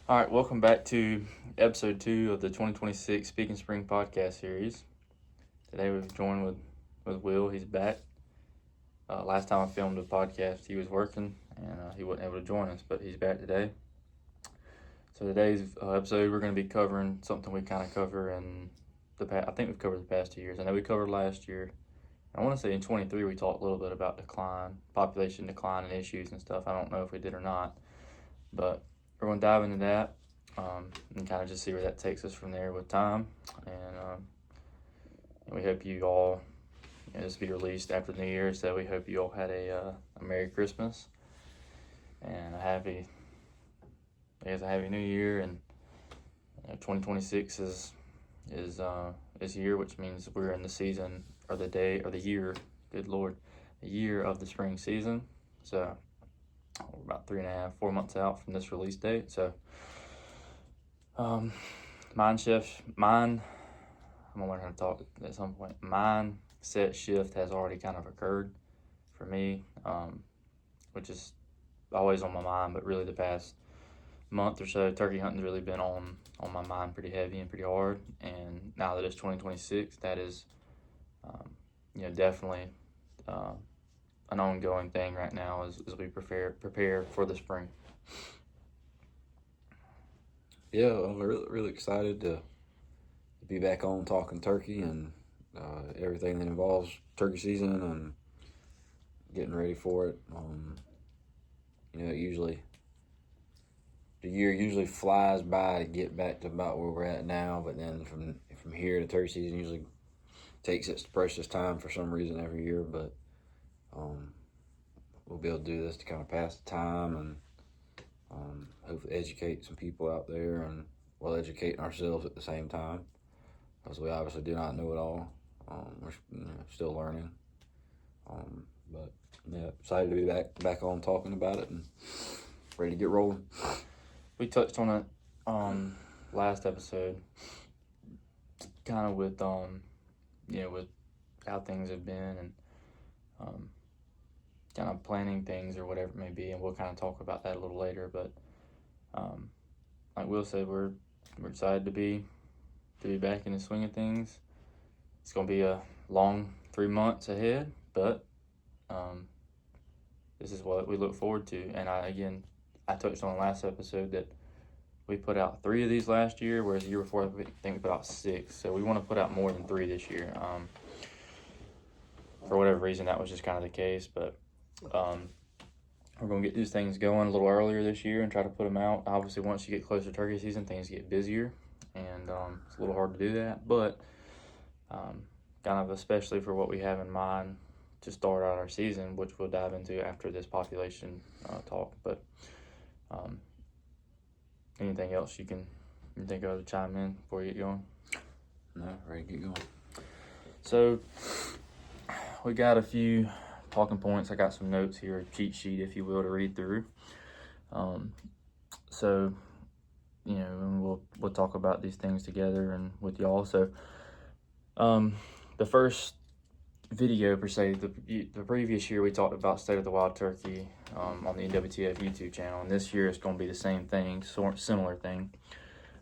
All right, welcome back to episode 2 of the 2026 Speakin Spring podcast series. Today we've joined with Will. He's back. Last time I filmed a podcast, he was working and he wasn't able to join us, but he's back today. So today's episode, we're going to be covering something we kind of cover in the past. I think we've covered the past 2 years. I know we covered last year. I want to say in 23 we talked a little bit about population decline and issues and stuff. I don't know if we did or not, but we're going to dive into that and kind of just see where that takes us from there with time. And we hope you all, this will be released after New Year, so we hope you all had a Merry Christmas and a happy New Year. And 2026 is here, which means we're in the season or the year. Good Lord, the year of the spring season. So we're about 3.5-4 months out from this release date. So mine, I'm gonna learn how to talk at some point. Mindset shift has already kind of occurred for me, which is always on my mind, but really the past month or so, turkey hunting's really been on my mind pretty heavy and pretty hard. And now that it's 2026, that is definitely an ongoing thing right now as we prepare for the spring. Yeah, I'm really excited to be back on talking turkey and everything that involves turkey season and getting ready for it. The year usually flies by to get back to about where we're at now, but then from here to turkey season usually takes its precious time for some reason every year. But we'll be able to do this to kind of pass the time and hopefully educate some people out there, and while educating ourselves at the same time, because we obviously do not know it all. We're still learning, but yeah, excited to be back on talking about it and ready to get rolling. We touched on it last episode, kind of with with how things have been and kind of planning things or whatever it may be, and we'll kind of talk about that a little later. But like Will said, we're excited to be back in the swing of things. It's gonna be a long 3 months ahead, but this is what we look forward to. And I touched on the last episode that we put out 3 of these last year, whereas the year before I think we put out 6. So we want to put out more than 3 this year. For whatever reason, that was just kind of the case, but we're going to get these things going a little earlier this year and try to put them out. Obviously, once you get closer to turkey season, things get busier, and it's a little hard to do that, but kind of especially for what we have in mind to start out our season, which we'll dive into after this population talk. But anything else you can think of to chime in before you get going? No, ready to get going. So we got a few talking points. I got some notes here, a cheat sheet, if you will, to read through. So we'll talk about these things together and with y'all. So the first video per se, the previous year we talked about State of the Wild Turkey on the NWTF YouTube channel, and this year it's going to be the same thing, similar thing.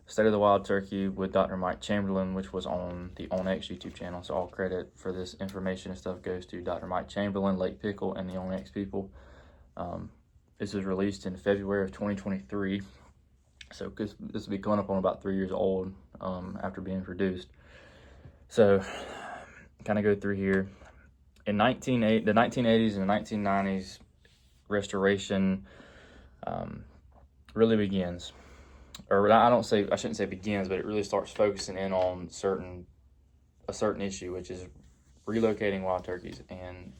State of the Wild Turkey with Dr. Mike Chamberlain, which was on the OnX YouTube channel. So all credit for this information and stuff goes to Dr. Mike Chamberlain, Lake Pickle, and the OnX people. This was released in February of 2023. So this will be coming up on about 3 years old after being produced. So kind of go through here. In the 1980s and the 1990s, restoration really begins. Or I shouldn't say begins, but it really starts focusing in on a certain issue, which is relocating wild turkeys. And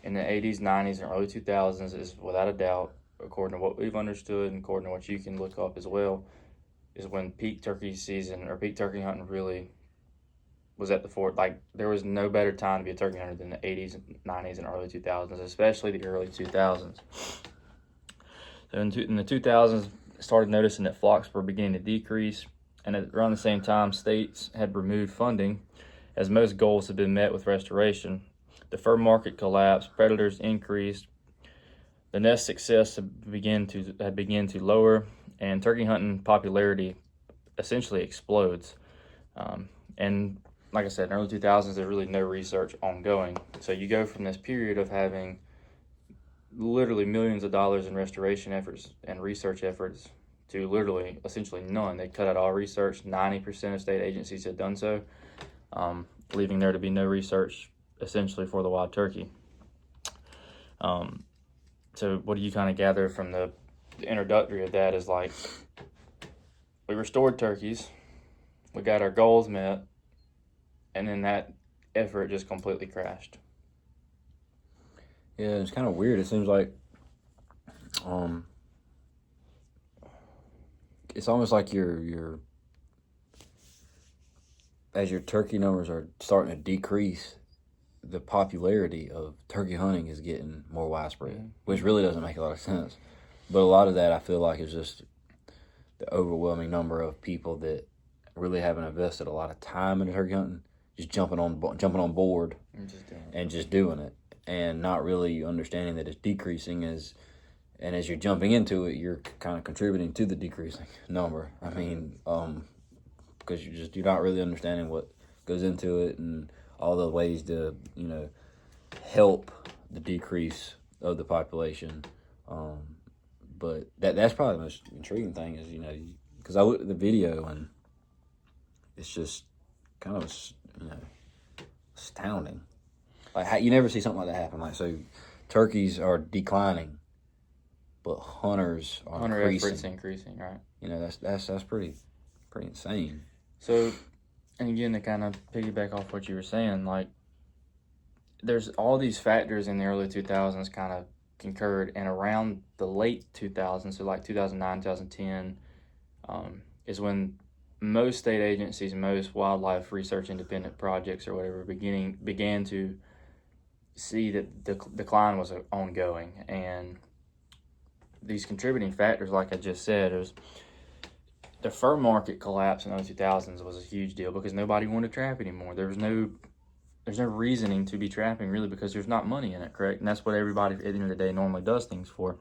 in the 80s, 90s, and early 2000s is without a doubt, according to what we've understood and according to what you can look up as well, is when peak turkey season or peak turkey hunting really was at the fort. Like, there was no better time to be a turkey hunter than the 80s, 90s, and early 2000s, especially the early 2000s. So in the 2000s, started noticing that flocks were beginning to decrease, and around the same time, states had removed funding as most goals had been met with restoration. The fur market collapsed, predators increased, the nest success had begun to lower, and turkey hunting popularity essentially explodes. And like I said, in early 2000s, there's really no research ongoing. So you go from this period of having literally millions of dollars in restoration efforts and research efforts to literally essentially none. They cut out all research. 90% of state agencies had done so, leaving there to be no research essentially for the wild turkey. So what do you kind of gather from the introductory of that is like, we restored turkeys, we got our goals met, and then that effort just completely crashed. Yeah, it's kind of weird. It seems like it's almost like as your turkey numbers are starting to decrease, the popularity of turkey hunting is getting more widespread, which really doesn't make a lot of sense. But a lot of that I feel like is just the overwhelming number of people that really haven't invested a lot of time into turkey hunting, just jumping on board and just doing it, and not really understanding that it's decreasing as you're jumping into it, you're kind of contributing to the decreasing number. I mean, because you're not really understanding what goes into it and all the ways to help the decrease of the population. But that's probably the most intriguing thing is because I looked at the video and it's just kind of astounding. Like how you never see something like that happen. Like, so turkeys are declining, but hunters are increasing. Efforts increasing, right? That's pretty insane. So, and again, to kind of piggyback off what you were saying, like, there's all these factors in the early 2000s kind of concurred, and around the late 2000s, so like 2009, 2010, is when most state agencies, most wildlife research independent projects or whatever began to see that the decline was ongoing. And these contributing factors, like I just said, was the fur market collapse in the 2000s was a huge deal because nobody wanted to trap anymore. There's no reasoning to be trapping really because there's not money in it, correct? And that's what everybody at the end of the day normally does things for.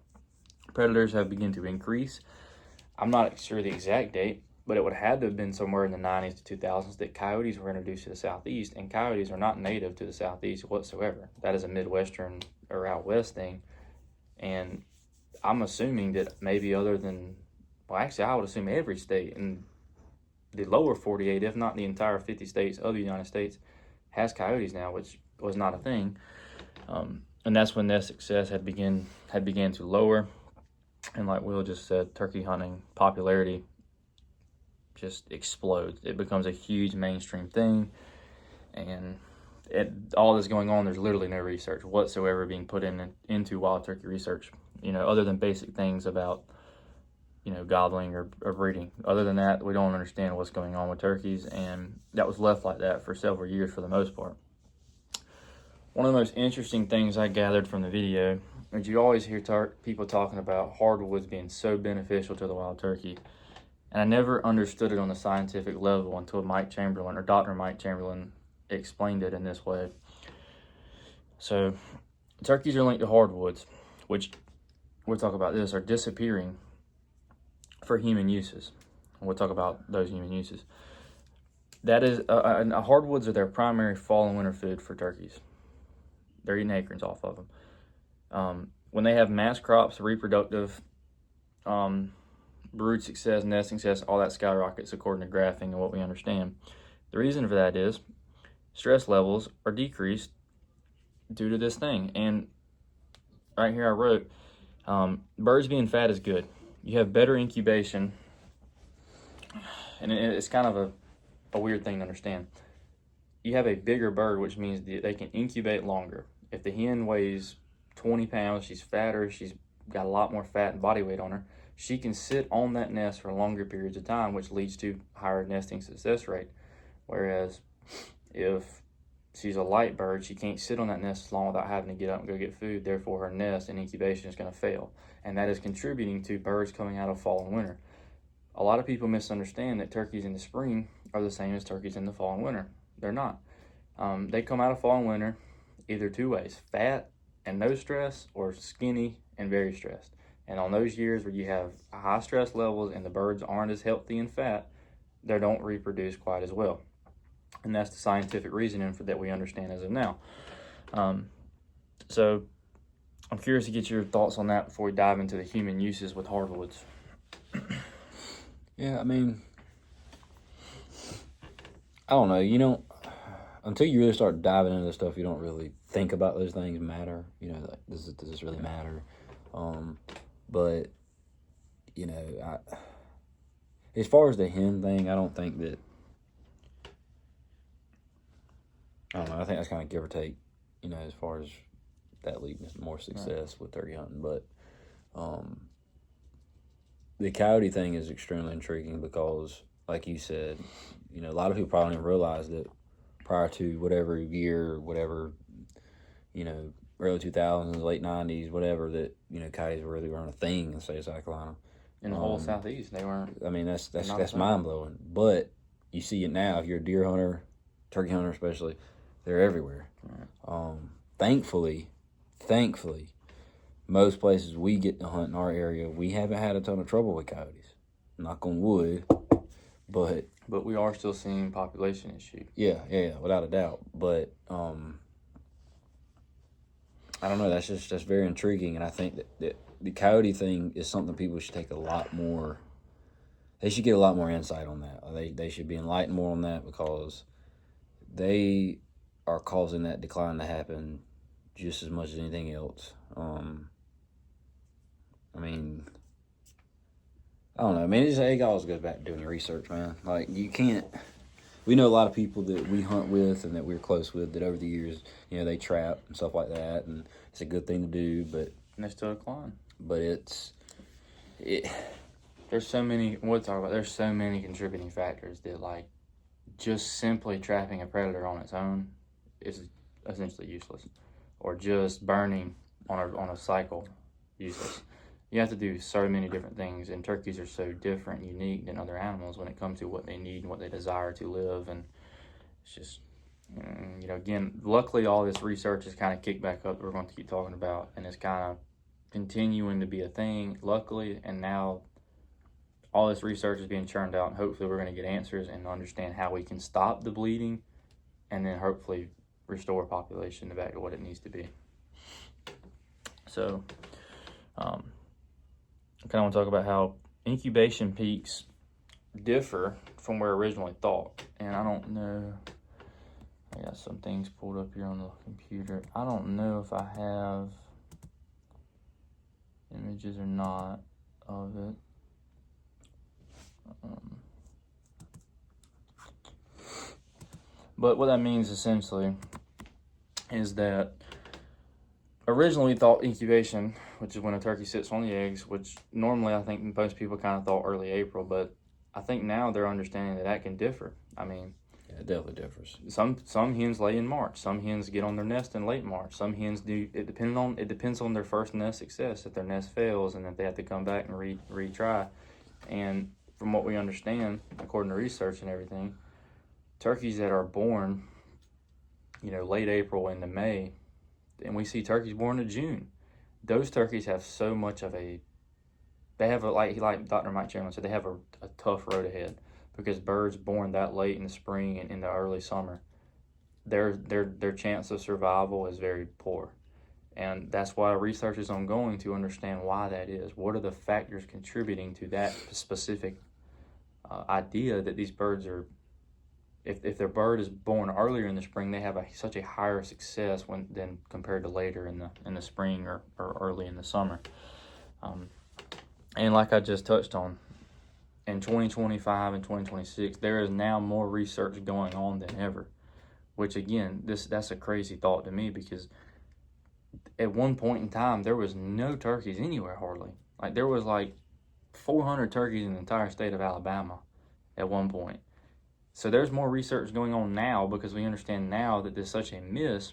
Predators have begun to increase. I'm not sure the exact date, but it would have had to have been somewhere in the 90s to 2000s that coyotes were introduced to the Southeast, and coyotes are not native to the Southeast whatsoever. That is a Midwestern or out West thing. And I'm assuming that maybe other than, well, actually, I would assume every state in the lower 48, if not the entire 50 states of the United States, has coyotes now, which was not a thing. And that's when their success had began to lower. And like Will just said, turkey hunting popularity just explodes. It becomes a huge mainstream thing. And all this going on, there's literally no research whatsoever being put into wild turkey research, other than basic things about, gobbling or breeding. Other than that, we don't understand what's going on with turkeys, and that was left like that for several years for the most part. One of the most interesting things I gathered from the video is you always hear people talking about hardwoods being so beneficial to the wild turkey, and I never understood it on the scientific level until Dr. Mike Chamberlain explained it in this way. So, turkeys are linked to hardwoods, which we'll talk about this, are disappearing for human uses. We'll talk about those human uses. That is, hardwoods are their primary fall and winter food for turkeys. They're eating acorns off of them. When they have mass crops, reproductive, brood success, nesting success, all that skyrockets according to graphing and what we understand. The reason for that is stress levels are decreased due to this thing. And right here I wrote, birds being fat is good. You have better incubation, and it's kind of a weird thing to understand. You have a bigger bird, which means they can incubate longer. If the hen weighs 20 pounds, she's fatter, she's got a lot more fat and body weight on her, she can sit on that nest for longer periods of time, which leads to higher nesting success rate. Whereas if she's a light bird, she can't sit on that nest as long without having to get up and go get food. Therefore, her nest and incubation is going to fail. And that is contributing to birds coming out of fall and winter. A lot of people misunderstand that turkeys in the spring are the same as turkeys in the fall and winter. They're not. They come out of fall and winter either two ways, fat and no stress, or skinny and very stressed. And on those years where you have high stress levels and the birds aren't as healthy and fat, they don't reproduce quite as well. And that's the scientific reasoning for that we understand as of now. So I'm curious to get your thoughts on that before we dive into the human uses with hardwoods. Yeah, I mean, I don't know. Until you really start diving into stuff, you don't really think about those things matter. Like, does this really matter? But as far as the hen thing, I don't think that. I don't know. I think that's kind of give or take. As far as that leading to more success with turkey hunting, but the coyote thing is extremely intriguing because, like you said, a lot of people probably didn't realize that prior to whatever year, whatever, early 2000s, late 90s, whatever, that, coyotes really weren't a thing in the state of South Carolina. In the whole Southeast, they weren't. I mean, that's mind-blowing. But you see it now. If you're a deer hunter, turkey hunter especially, they're everywhere. Right. Thankfully, most places we get to hunt in our area, we haven't had a ton of trouble with coyotes. Knock on wood, but we are still seeing population issue. Yeah, without a doubt. But I don't know. That's very intriguing, and I think that the coyote thing is something people should take a lot more. They should get a lot more insight on that. They should be enlightened more on that because they are causing that decline to happen just as much as anything else. I don't know. It always goes back to doing your research, man. Like, you can't. We know a lot of people that we hunt with and that we're close with that over the years, they trap and stuff like that, and it's a good thing to do, but. And they still decline. But there's so many. We'll talk about. There's so many contributing factors that, like, just simply trapping a predator on its own is essentially useless, or just burning on a cycle useless. You have to do so many different things, and turkeys are so different, unique than other animals when it comes to what they need and what they desire to live. And it's just, again, luckily all this research is kind of kicked back up that we're going to keep talking about, and it's kind of continuing to be a thing, luckily. And now all this research is being churned out, and hopefully we're going to get answers and understand how we can stop the bleeding and then hopefully restore population back to what it needs to be. So, I kind of want to talk about how incubation peaks differ from where originally thought. And I don't know. I got some things pulled up here on the computer. I don't know if I have images or not of it. But what that means essentially is that originally we thought incubation, which is when a turkey sits on the eggs, which normally I think most people kind of thought early April, but I think now they're understanding that can differ. I mean, yeah, it definitely differs. Some hens lay in March. Some hens get on their nest in late March. Some hens do. It depends on their first nest success. If their nest fails and that they have to come back and retry. And from what we understand, according to research and everything, turkeys that are born, late April into May, and we see turkeys born in June. Those turkeys have so much of they have like Dr. Mike Chairman said, they have a tough road ahead because birds born that late in the spring and in the early summer, their chance of survival is very poor. And that's why research is ongoing to understand why that is. What are the factors contributing to that specific idea that these birds are, if their bird is born earlier in the spring, they have such a higher success than compared to later in the spring or early in the summer. And like I just touched on, in 2025 and 2026, there is now more research going on than ever. Which again, that's a crazy thought to me because at one point in time there was no turkeys anywhere hardly. Like there was like 400 turkeys in the entire state of Alabama at one point. So there's more research going on now because we understand now that there's such a miss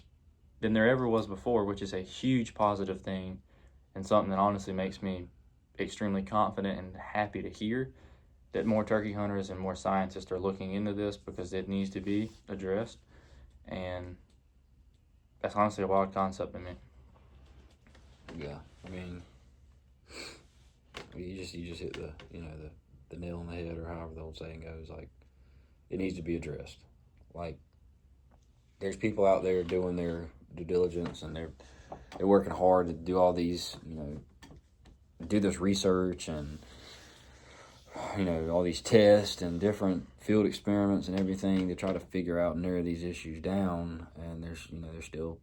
than there ever was before, which is a huge positive thing and something that honestly makes me extremely confident and happy to hear that more turkey hunters and more scientists are looking into this because it needs to be addressed. And that's honestly a wild concept to me. Yeah, I mean, you just hit the nail on the head, or however the old saying goes. Like, it needs to be addressed. Like, there's people out there doing their due diligence, and they're working hard to do all these, do this research and all these tests and different field experiments and everything to try to figure out and narrow these issues down. And there's still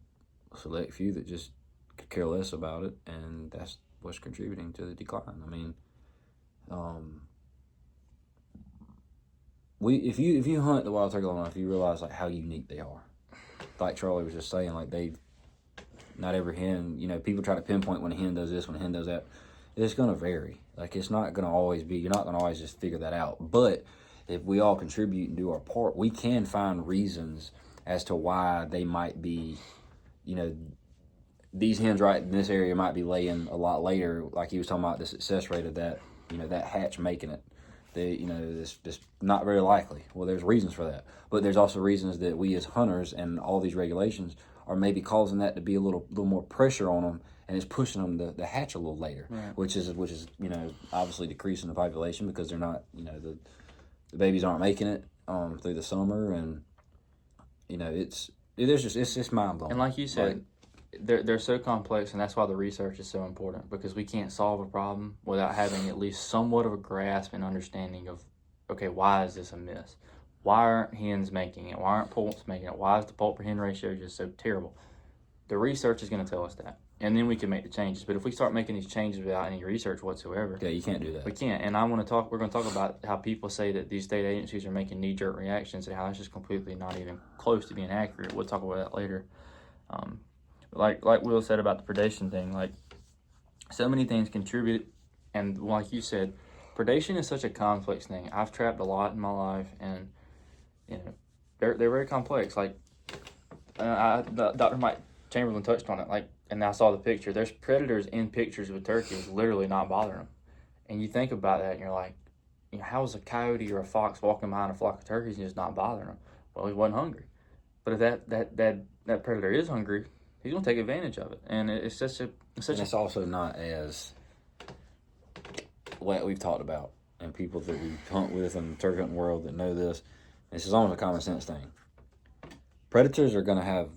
a select few that just could care less about it, and that's what's contributing to the decline. I mean, if you hunt the wild turkey long enough, you realize like how unique they are. Like Charlie was just saying, like not every hen, people try to pinpoint when a hen does this, when a hen does that. It's going to vary. Like, it's not going to always be, you're not going to always just figure that out. But if we all contribute and do our part, we can find reasons as to why they might be, these hens right in this area might be laying a lot later. Like he was talking about the success rate of that, that hatch making it. This not very likely. Well, there's reasons for that. But there's also reasons that we as hunters and all these regulations are maybe causing that to be a little more pressure on them, and it's pushing them to hatch a little later, right. which is obviously decreasing the population because they're not, the babies aren't making it through the summer, and it's just mind blowing. And like you said, they're so complex, and that's why the research is so important, because we can't solve a problem without having at least somewhat of a grasp and understanding of, okay, why is this a miss? Why aren't hens making it? Why aren't poults making it? Why is the poult per hen ratio just so terrible? The research is going to tell us that, and then we can make the changes. But if we start making these changes without any research whatsoever, yeah, you can't do that. We can't. And we're going to talk about how people say that these state agencies are making knee-jerk reactions and how that's just completely not even close to being accurate. We'll talk about that later. Like Will said about the predation thing, like so many things contribute, and like you said, predation is such a complex thing. I've trapped a lot in my life, and they're very complex. Like Dr. Mike Chamberlain touched on it. Like, and I saw the picture. There's predators in pictures with turkeys literally not bothering them, and you think about that, and you're like, how is a coyote or a fox walking behind a flock of turkeys and just not bothering them? Well, he wasn't hungry. But if that predator is hungry, he's gonna take advantage of it, and it's also not as what we've talked about, and people that we hunt with in the turkey hunting world that know this. This is almost a common sense thing. Predators are gonna have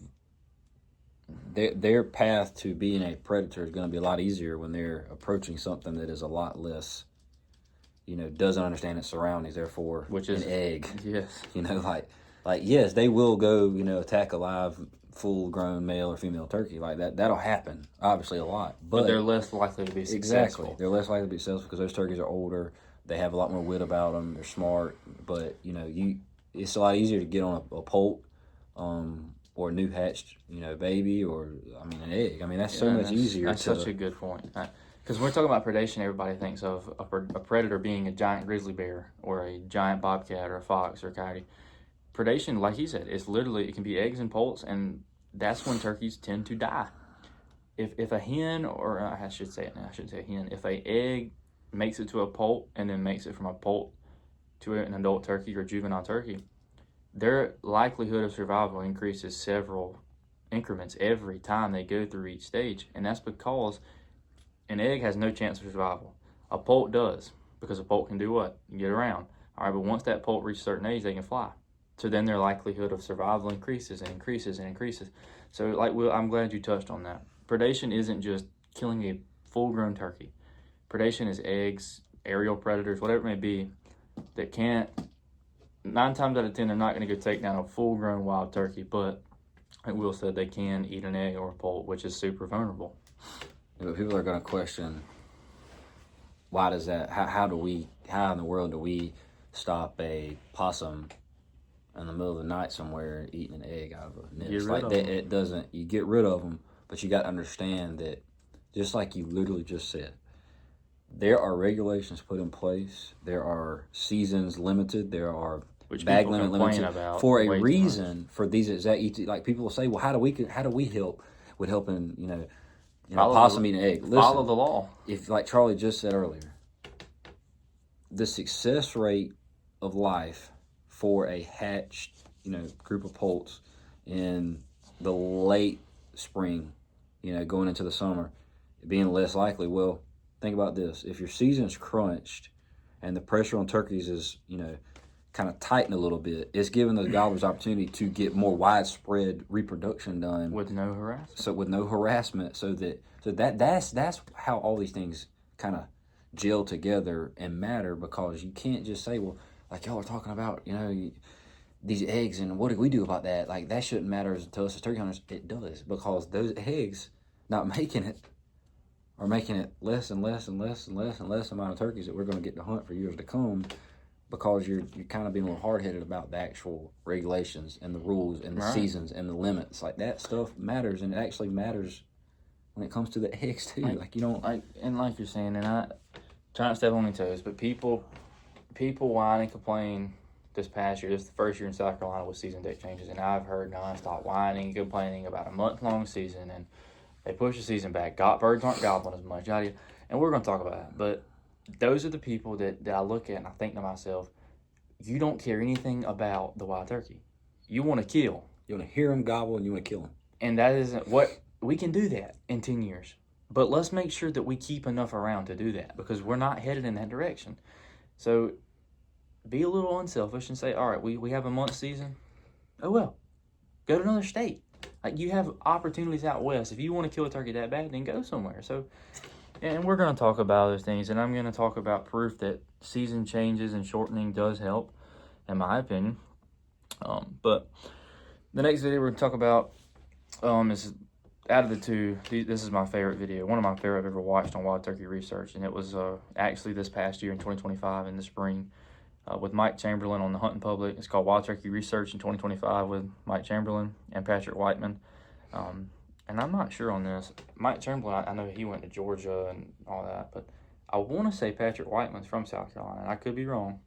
their path to being a predator is gonna be a lot easier when they're approaching something that is a lot less, doesn't understand its surroundings. Therefore, which is an egg. Yes. Like yes, they will go, attack a live full-grown male or female turkey like that. That'll happen, obviously, a lot. But they're less likely to be successful. Exactly. They're less likely to be successful because those turkeys are older. They have a lot more wit about them. They're smart. But, it's a lot easier to get on a poult or a new hatched, baby or, an egg. That's so much easier. That's such a good point. Because when we're talking about predation, everybody thinks of a predator being a giant grizzly bear or a giant bobcat or a fox or a coyote. Predation, like he said, it can be eggs and poults, and that's when turkeys tend to die. If a hen, or I should say it now, I shouldn't say a hen, if a egg makes it to a poult and then makes it from a poult to an adult turkey or juvenile turkey, their likelihood of survival increases several increments every time they go through each stage. And that's because an egg has no chance of survival. A poult does, because a poult can do what? Get around. All right, but once that poult reaches a certain age, they can fly. So then their likelihood of survival increases and increases and increases. So I'm glad you touched on that. Predation isn't just killing a full-grown turkey. Predation is eggs, aerial predators, whatever it may be, that can't, 9 times out of 10, they're not going to go take down a full-grown wild turkey, but like Will said, they can eat an egg or a poult, which is super vulnerable. Yeah, but people are going to question, why does that, how in the world do we stop a possum in the middle of the night somewhere eating an egg out of a nest? Like that, it doesn't, you get rid of them, but you got to understand that, just like you literally just said, there are regulations put in place. There are seasons limited. There are bag limit limited for a reason. For these exact, like people will say, well, how do we help with helping possum eat an egg? Listen, follow the law. If, like Charlie just said earlier, the success rate of life for a hatched, group of poults in the late spring, going into the summer, being less likely. Well, think about this. If your season's crunched and the pressure on turkeys is, kind of tighten a little bit, it's giving those gobblers opportunity to get more widespread reproduction done with no harassment. So that's how all these things kind of gel together and matter, because you can't just say, well, like y'all are talking about, these eggs and what do we do about that? Like, that shouldn't matter to us as turkey hunters. It does, because those eggs not making it are making it less and less and less and less and less amount of turkeys that we're going to get to hunt for years to come, because you're kind of being a little hard-headed about the actual regulations and the rules and the seasons and the limits. Like, that stuff matters, and it actually matters when it comes to the eggs too. Like you don't like you're saying, and I try not to step on any toes, but people whine and complain. This past year, this is the first year in South Carolina with season date changes, and I've heard nonstop whining and complaining about a month-long season, and they push the season back. Birds aren't gobbling as much, and we're going to talk about that. But those are the people that I look at and I think to myself, you don't care anything about the wild turkey. You want to kill. You want to hear them gobble and you want to kill them. And that isn't what we can do that in 10 years. But let's make sure that we keep enough around to do that, because we're not headed in that direction. So be a little unselfish and say, all right, we have a month season. Oh, well, go to another state. Like, you have opportunities out west. If you want to kill a turkey that bad, then go somewhere. So, and we're going to talk about other things, and I'm going to talk about proof that season changes and shortening does help, in my opinion. But the next video we're going to talk about is, out of the two, this is my favorite video. One of my favorite I've ever watched on wild turkey research, and it was actually this past year in 2025 in the spring. With Mike Chamberlain on the Huntin Public. It's called Wild Turkey Research in 2025 with Mike Chamberlain and Patrick Whiteman. And I'm not sure on this. Mike Chamberlain, I know he went to Georgia and all that, but I want to say Patrick Whiteman's from South Carolina, and I could be wrong.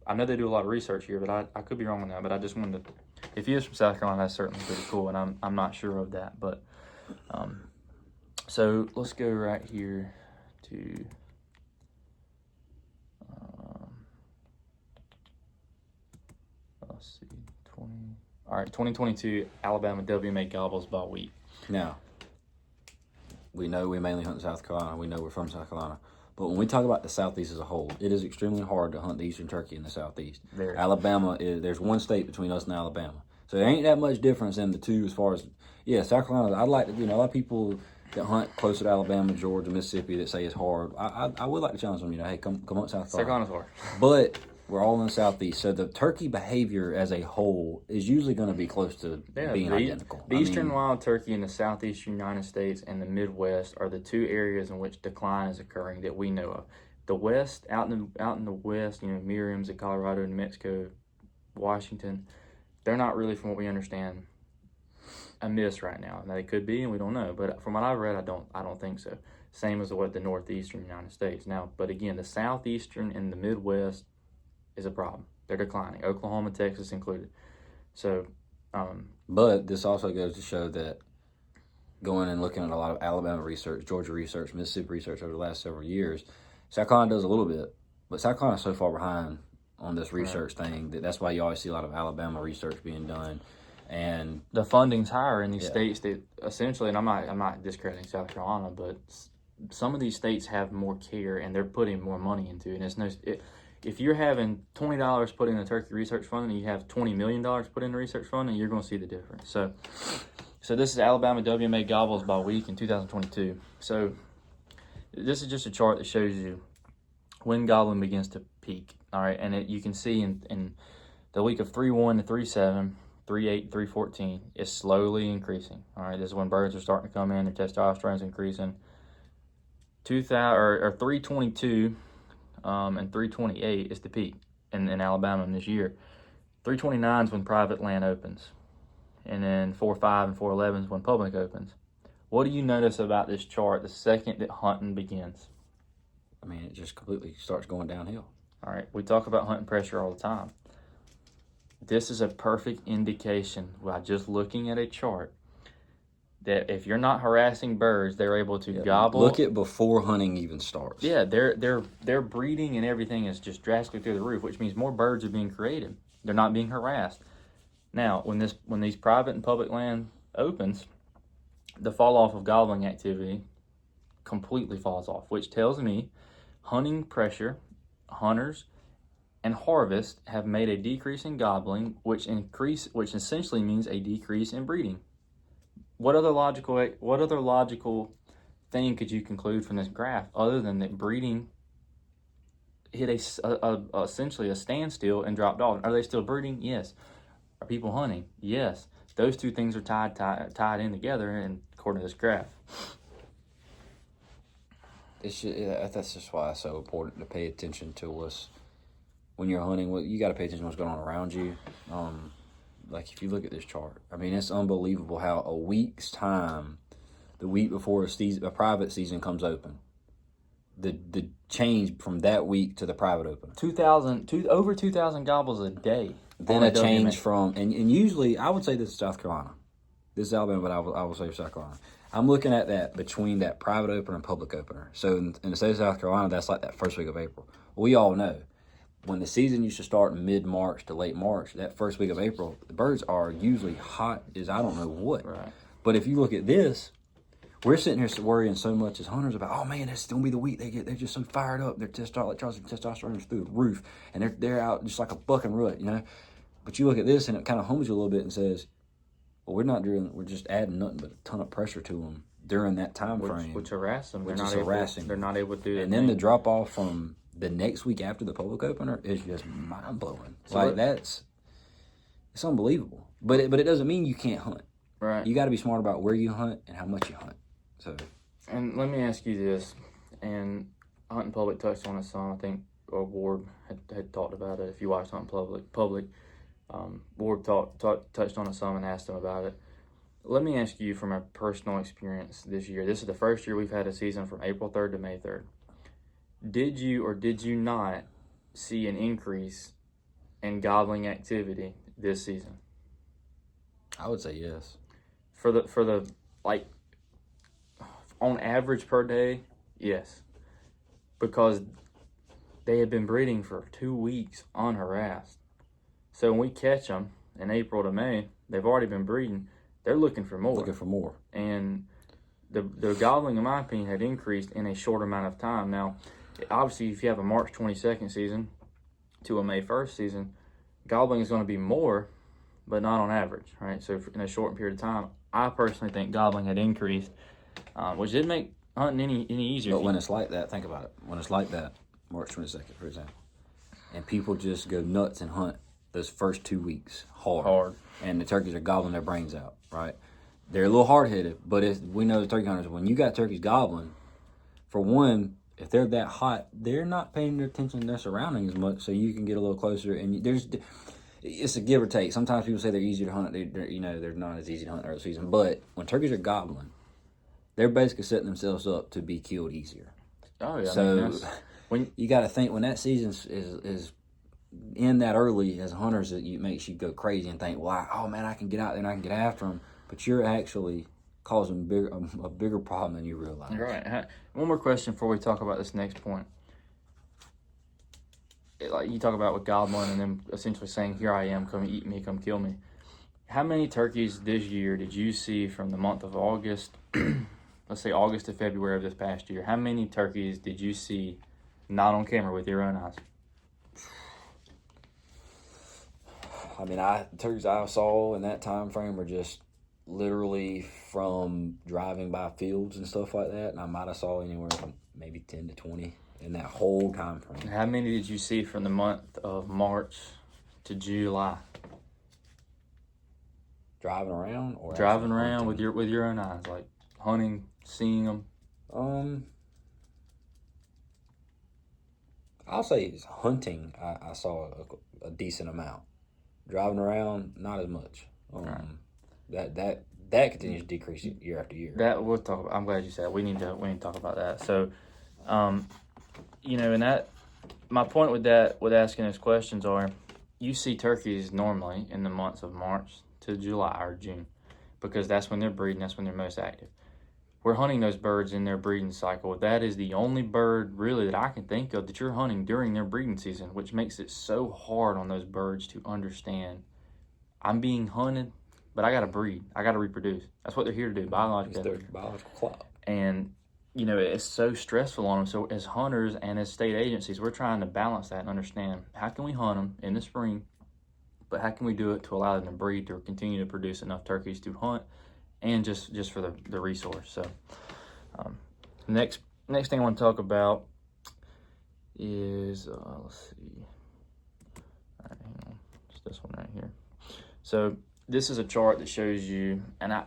I know they do a lot of research here, but I could be wrong on that. But I just wanted to, if he is from South Carolina, that's certainly pretty cool, and I'm not sure of that. But so let's go right here to. Let's see, 2022 Alabama WMA gobbles by week. Now, we know we mainly hunt in South Carolina. We know we're from South Carolina. But when we talk about the Southeast as a whole, it is extremely hard to hunt the eastern turkey in the Southeast. Very. Alabama, there's one state between us and Alabama. So there ain't that much difference in the two as far as, South Carolina. I'd like to, a lot of people that hunt closer to Alabama, Georgia, Mississippi that say it's hard. I would like to challenge them, hey, come hunt South Carolina. South Carolina's hard. But we're all in the Southeast, so the turkey behavior as a whole is usually going to be close to being identical. The eastern wild turkey in the southeastern United States and the Midwest are the two areas in which decline is occurring that we know of. The West, out in the West, Merriam's in Colorado, New Mexico, Washington, they're not really, from what we understand, amiss right now. Now, they could be, and we don't know. But from what I've read, I don't think so. Same as what the northeastern United States. Now, but again, the southeastern and the Midwest is a problem. They're declining. Oklahoma, Texas included. So, but this also goes to show that going and looking at a lot of Alabama research, Georgia research, Mississippi research over the last several years, South Carolina does a little bit, but South Carolina's so far behind on this research thing that's why you always see a lot of Alabama research being done. And the funding's higher in these states that essentially, and I'm not discrediting South Carolina, but some of these states have more care and they're putting more money into it. And if you're having $20 put in the turkey research fund and you have $20 million put in the research fund, and you're going to see the difference. So this is Alabama WMA gobbles by week in 2022. So this is just a chart that shows you when gobbling begins to peak. All right, and you can see in the week of 3-1 to 3-7, 3-8, 3-14, it's slowly increasing. All right, this is when birds are starting to come in, their testosterone's increasing. 322. And 328 is the peak in Alabama this year. 329 is when private land opens. And then 4.5 and 4.11 is when public opens. What do you notice about this chart the second that hunting begins? I mean, it just completely starts going downhill. All right, we talk about hunting pressure all the time. This is a perfect indication by just looking at a chart that if you're not harassing birds, they're able to gobble. Look at before hunting even starts. Yeah, their breeding and everything is just drastically through the roof, which means more birds are being created. They're not being harassed. Now, when these private and public land opens, the fall off of gobbling activity completely falls off, which tells me hunting pressure, hunters, and harvest have made a decrease in gobbling, which essentially means a decrease in breeding. What other logical thing could you conclude from this graph other than that breeding hit essentially a standstill and dropped off? Are they still breeding? Yes. Are people hunting? Yes. Those two things are tied in together, and according to this graph. That's just why it's so important to pay attention to what's when you're hunting. You got to pay attention to what's going on around you. Like if you look at this chart, I mean, it's unbelievable how a week's time, the week before a private season comes open, the change from that week to the private opener. Over 2,000 gobbles a day. Then a change from, and usually I would say this is South Carolina. This is Alabama, but I will say South Carolina. I'm looking at that between that private opener and public opener. So in the state of South Carolina, that's like that first week of April. We all know when the season used to start in mid-March to late March, that first week of April, the birds are usually hot as I don't know what. Right. But if you look at this, we're sitting here worrying so much as hunters about, oh man, it's gonna be the week they're just so fired up. Their testosterone is through the roof, and they're out just like a buck and rut, you know. But you look at this, and it kind of humbles you a little bit and says, well, we're just adding nothing but a ton of pressure to them during that time frame, which harass them. They're not able to do that. And then the drop off from the next week after the public opener is just mind blowing. So it's unbelievable. But it doesn't mean you can't hunt. Right. You got to be smart about where you hunt and how much you hunt. So. And let me ask you this, and Huntin Public touched on it some. I think Ward had talked about it. If you watched Huntin Public, Ward touched on it some and asked him about it. Let me ask you from a personal experience this year. This is the first year we've had a season from April 3rd to May 3rd. Did you or did you not see an increase in gobbling activity this season? I would say yes. For the like on average per day, yes. Because they had been breeding for 2 weeks unharassed. So when we catch them in April to May, they've already been breeding. They're looking for more. And the gobbling, in my opinion, had increased in a short amount of time. Now, obviously, if you have a March 22nd season to a May 1st season, gobbling is going to be more, but not on average, right? So in a short period of time, I personally think gobbling had increased, which didn't make hunting any easier. But when it's like that, think about it. When it's like that, March 22nd, for example, and people just go nuts and hunt those first 2 weeks hard. And the turkeys are gobbling their brains out, right? They're a little hard-headed, but we know the turkey hunters, when you got turkeys gobbling, for one, if they're that hot, they're not paying their attention to their surroundings as much, so you can get a little closer. And it's a give or take. Sometimes people say they're easier to hunt. They're not as easy to hunt early season. But when turkeys are gobbling, they're basically setting themselves up to be killed easier. Oh, yeah. So when you got to think, when that season is in that early as hunters, it makes you go crazy and think, well, I can get out there and I can get after them. But you're actually causing a bigger problem than you realize. Right. One more question before we talk about this next point. Like you talk about with gobbling and then essentially saying, here I am, come eat me, come kill me. How many turkeys this year did you see from the month of August, let's say August to February of this past year? How many turkeys did you see not on camera with your own eyes? I mean, turkeys I saw in that time frame were just literally from driving by fields and stuff like that, and I might have saw anywhere from maybe 10 to 20 in that whole time frame. How many did you see from the month of March to July? Driving around or driving around with your own eyes, like hunting, seeing them. I'll say it's hunting. I saw a decent amount. Driving around, not as much. Right. That continues to decrease year after year. That we'll talk about. I'm glad you said that. We need to talk about that. So, and that my point with asking those questions are, you see turkeys normally in the months of March to July or June, because that's when they're breeding. That's when they're most active. We're hunting those birds in their breeding cycle. That is the only bird really that I can think of that you're hunting during their breeding season, which makes it so hard on those birds to understand. I'm being hunted, but I got to breed. I got to reproduce. That's what they're here to do, biologically. It's their biological clock. And it's so stressful on them. So as hunters and as state agencies, we're trying to balance that and understand how can we hunt them in the spring, but how can we do it to allow them to breed to continue to produce enough turkeys to hunt and just for the resource. So next thing I want to talk about is, let's see. All right, hang on. It's this one right here. So this is a chart that shows you, and I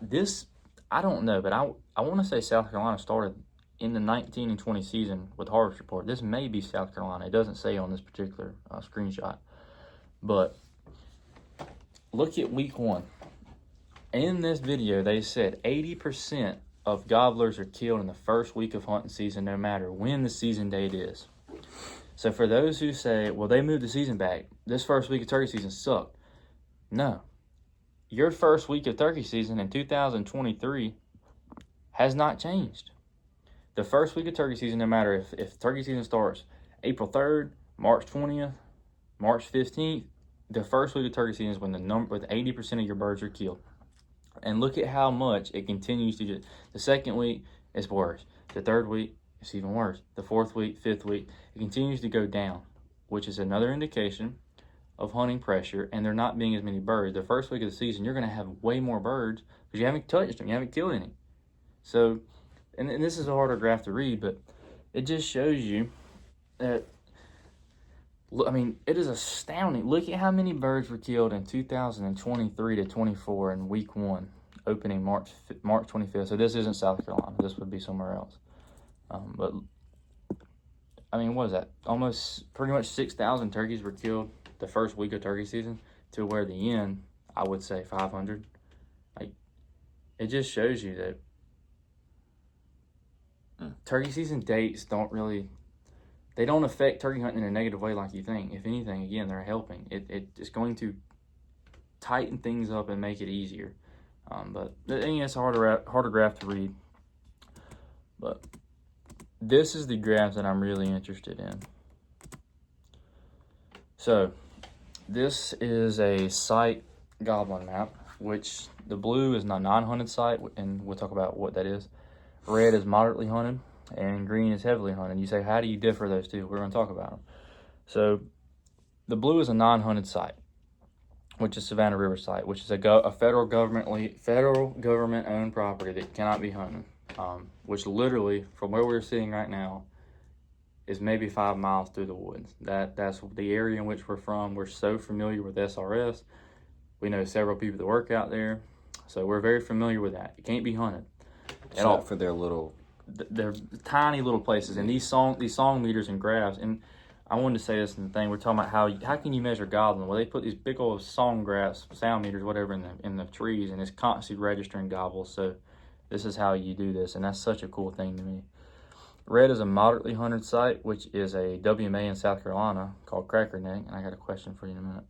don't know, but I want to say South Carolina started in the 19 and 20 season with Harvest Report. This may be South Carolina. It doesn't say on this particular screenshot. But look at week 1. In this video, they said 80% of gobblers are killed in the first week of hunting season, no matter when the season date is. So for those who say, well, they moved the season back, this first week of turkey season sucked. No. Your first week of turkey season in 2023 has not changed. The first week of turkey season, no matter if turkey season starts April 3rd, March 20th, March 15th, the first week of turkey season is when with 80% of your birds are killed. And look at how much it continues to get. The second week is worse. The third week is even worse. The fourth week, fifth week, it continues to go down, which is another indication of hunting pressure and there not being as many birds. The first week of the season, you're going to have way more birds because you haven't touched them. You haven't killed any. So, and this is a harder graph to read, but it just shows you that, I mean, it is astounding. Look at how many birds were killed in 2023 to 24 in week 1, opening March 25th. So this isn't South Carolina. This would be somewhere else. But, I mean, what is that? Almost pretty much 6,000 turkeys were killed the first week of turkey season to where the end, I would say 500. Like, it just shows you that turkey season dates they don't affect turkey hunting in a negative way like you think. If anything, again, they're helping. It's going to tighten things up and make it easier. But it's a harder graph to read. But this is the graph that I'm really interested in. So this is a site goblin map, which the blue is a non-hunted site, and we'll talk about what that is. Red is moderately hunted, and green is heavily hunted. You say, how do you differ those two? We're going to talk about them. So the blue is a non-hunted site, which is Savannah River site, which is a federal government-owned property that cannot be hunted, which literally, from where we're sitting right now, is maybe 5 miles through the woods. That's the area in which we're from. We're so familiar with SRS. We know several people that work out there, so we're very familiar with that. It can't be hunted at all. For their little, they're tiny little places, and these song meters and graphs. And I wanted to say this in the thing we're talking about how can you measure gobbling? Well, they put these big old song graphs, sound meters, whatever, in the trees, and it's constantly registering gobbles. So this is how you do this, and that's such a cool thing to me. Red is a moderately hunted site, which is a WMA in South Carolina called Cracker Neck, and I got a question for you in a minute.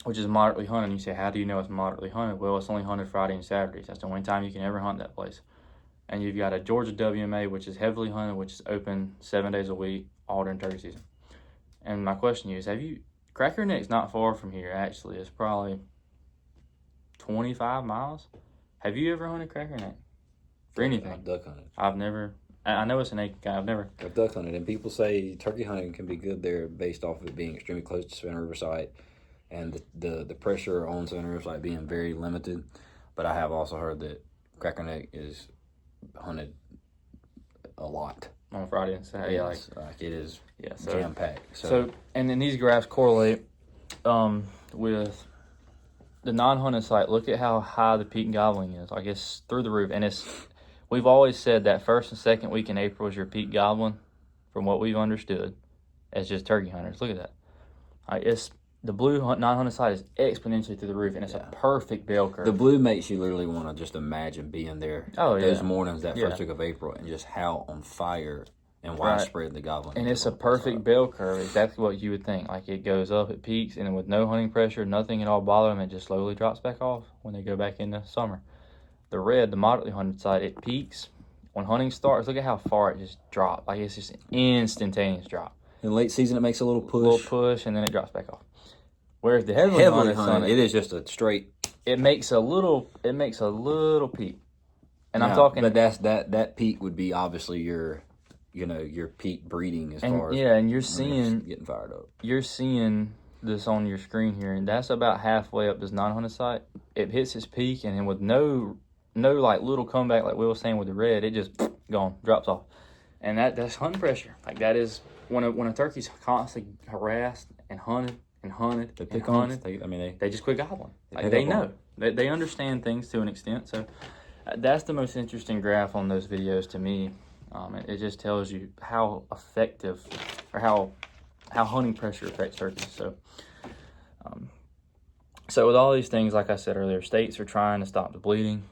Which is moderately hunted. You say, how do you know it's moderately hunted? Well, it's only hunted Friday and Saturdays. That's the only time you can ever hunt that place. And you've got a Georgia WMA, which is heavily hunted, which is open 7 days a week, all during turkey season. And my question to you is, Cracker Neck's not far from here, actually. It's probably 25 miles. Have you ever hunted Cracker Neck? For anything? I've duck hunted. I've never. I know it's an acre guy. I've duck hunted, and people say turkey hunting can be good there based off of it being extremely close to Savannah River site and the pressure on Savannah River site being very limited. But I have also heard that Cracker Neck is hunted a lot on Friday and Saturday. Yeah, like it is jam packed. So and then these graphs correlate with the non-hunted site. Look at how high the peak gobbling is. I guess through the roof, and we've always said that first and second week in April is your peak gobbling, from what we've understood, as just turkey hunters. Look at that. It's the blue non-hunted site is exponentially through the roof, and it's a perfect bell curve. The blue makes you literally want to just imagine being there those mornings that first week of April, and just how on fire and widespread the gobbling. And it's a perfect bell curve, exactly what you would think. Like, it goes up, it peaks, and then with no hunting pressure, nothing at all bothering them, it just slowly drops back off when they go back into summer. The red, the moderately hunted side, it peaks. When hunting starts, look at how far it just drops. Like, it's just an instantaneous drop. In late season, it makes a little push. And then it drops back off. Whereas the heavily hunted, it is just a straight. It makes a little peak. And I'm talking, but that peak would be obviously your peak breeding as far as and you're seeing getting fired up. You're seeing this on your screen here, and that's about halfway up this 900 site. It hits its peak, and then with no like little comeback like Will was saying with the red, it just gone, drops off, and that's hunting pressure. Like that is when a turkey's constantly harassed and hunted and hunted They and pick hunted. they just quit gobbling. Like they know they understand things to an extent. So that's the most interesting graph on those videos to me. It just tells you how effective or how hunting pressure affects turkeys. So with all these things, like I said earlier, states are trying to stop the bleeding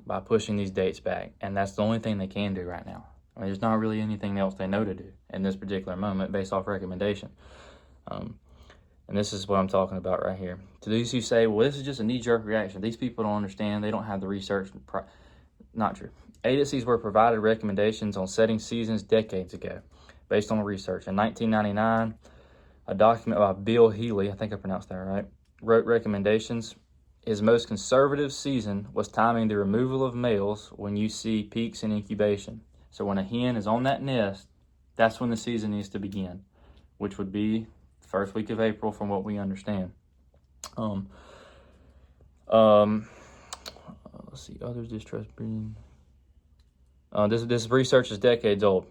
by pushing these dates back, and that's the only thing they can do right now. I mean, there's not really anything else they know to do in this particular moment based off recommendation. And this is what I'm talking about right here. To those who say, well, this is just a knee-jerk reaction. These people don't understand. They don't have the research. Not true. Agencies were provided recommendations on setting seasons decades ago based on the research. In 1999, a document by Bill Healy, I think I pronounced that right, wrote recommendations. His most conservative season was timing the removal of males when you see peaks in incubation. So when a hen is on that nest, that's when the season needs to begin, which would be the first week of April from what we understand. Let's see, others distrust breeding. This research is decades old.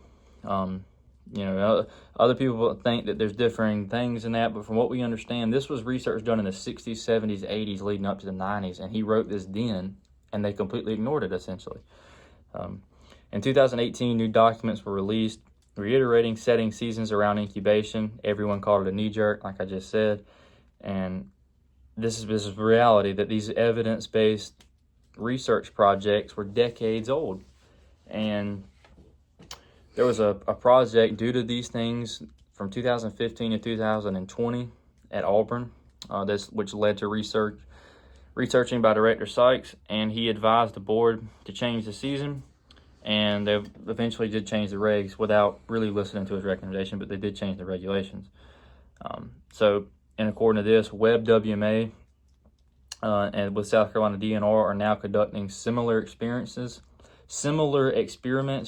Other people think that there's differing things in that, but from what we understand, this was research done in the 60s, 70s, 80s, leading up to the 90s, and he wrote this then, and they completely ignored it, essentially. In 2018, new documents were released reiterating setting seasons around incubation. Everyone called it a knee-jerk, like I just said, and this is reality, that these evidence-based research projects were decades old, and there was a project due to these things from 2015 to 2020 at Auburn, which led to researching by Director Sykes, and he advised the board to change the season, and they eventually did change the regs without really listening to his recommendation, but they did change the regulations. So, in according to this, Webb WMA and with South Carolina DNR are now conducting similar experiments,